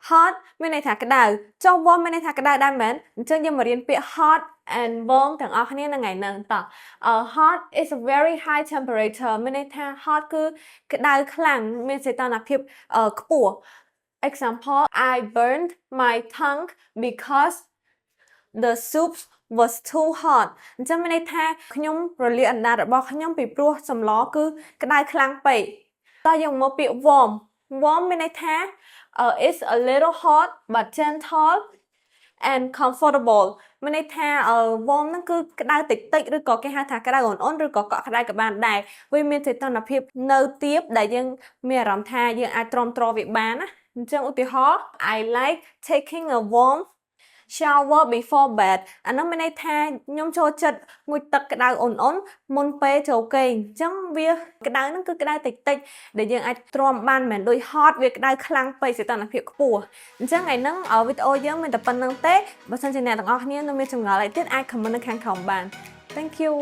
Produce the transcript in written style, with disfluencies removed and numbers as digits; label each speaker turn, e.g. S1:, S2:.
S1: hot មានន័យថាក្តៅចុះ warm មានន័យថាក្តៅដែរមែនអញ្ចឹងយើងមករៀនពាក្យ hot and warm ទាំងអស់គ្នានៅថ្ងៃហ្នឹងតោះ hot is a very high temperature មានន័យថា hot គឺក្តៅខ្លាំងមានសីតុណ្ហភាពខ្ពស់ example I burned my tongue because the soup was too hot អញ្ចឹងមានន័យថាខ្ញុំរលាកអណ្ដាតរបស់ខ្ញុំពីព្រោះសម្លគឺក្តៅខ្លាំងពេកតោះយើងមកពាក្យ warm warm មានន័យថាit's a little hot but gentle and comfortable មានន័យថា warm ហ្នឹងគឺក្តៅតិចតិចឬក៏គេហៅថាក្តៅអ៊ុនៗឬក៏កក់ក្តៅក៏បានដែរវាមានសីតុណ្ហភាពនៅទាបដែលយើងមានអារម្មណ៍ថាយើងអាចទ្រាំទ្រវាបានណាអញ្ចឹងឧទាហរណ៍ I like taking a warm shower before bed អានោះមានន័យថាខ្ញុំចូលចិត្តងូតទឹកក្តៅអ៊ុនៗមុនពេលចូលគេងអញ្ចឹងវាក្តៅហ្នឹងគឺក្តៅតិចតិចដែលយើងអាចទ្រាំបានមិនដូច hot វាក្តៅខ្លាំងពេកសីតុណ្ហភាពខ្ពស់អញ្ចឹងថ្ងៃហ្នឹងវីដេអូយើងមានតែប៉ុណ្្នឹងទេបើសិនជាអ្នកទាំងអស់គ្នានៅមានចម្ងល់អីទៀតអាច comment នៅខាងក្រោមបាន Thank you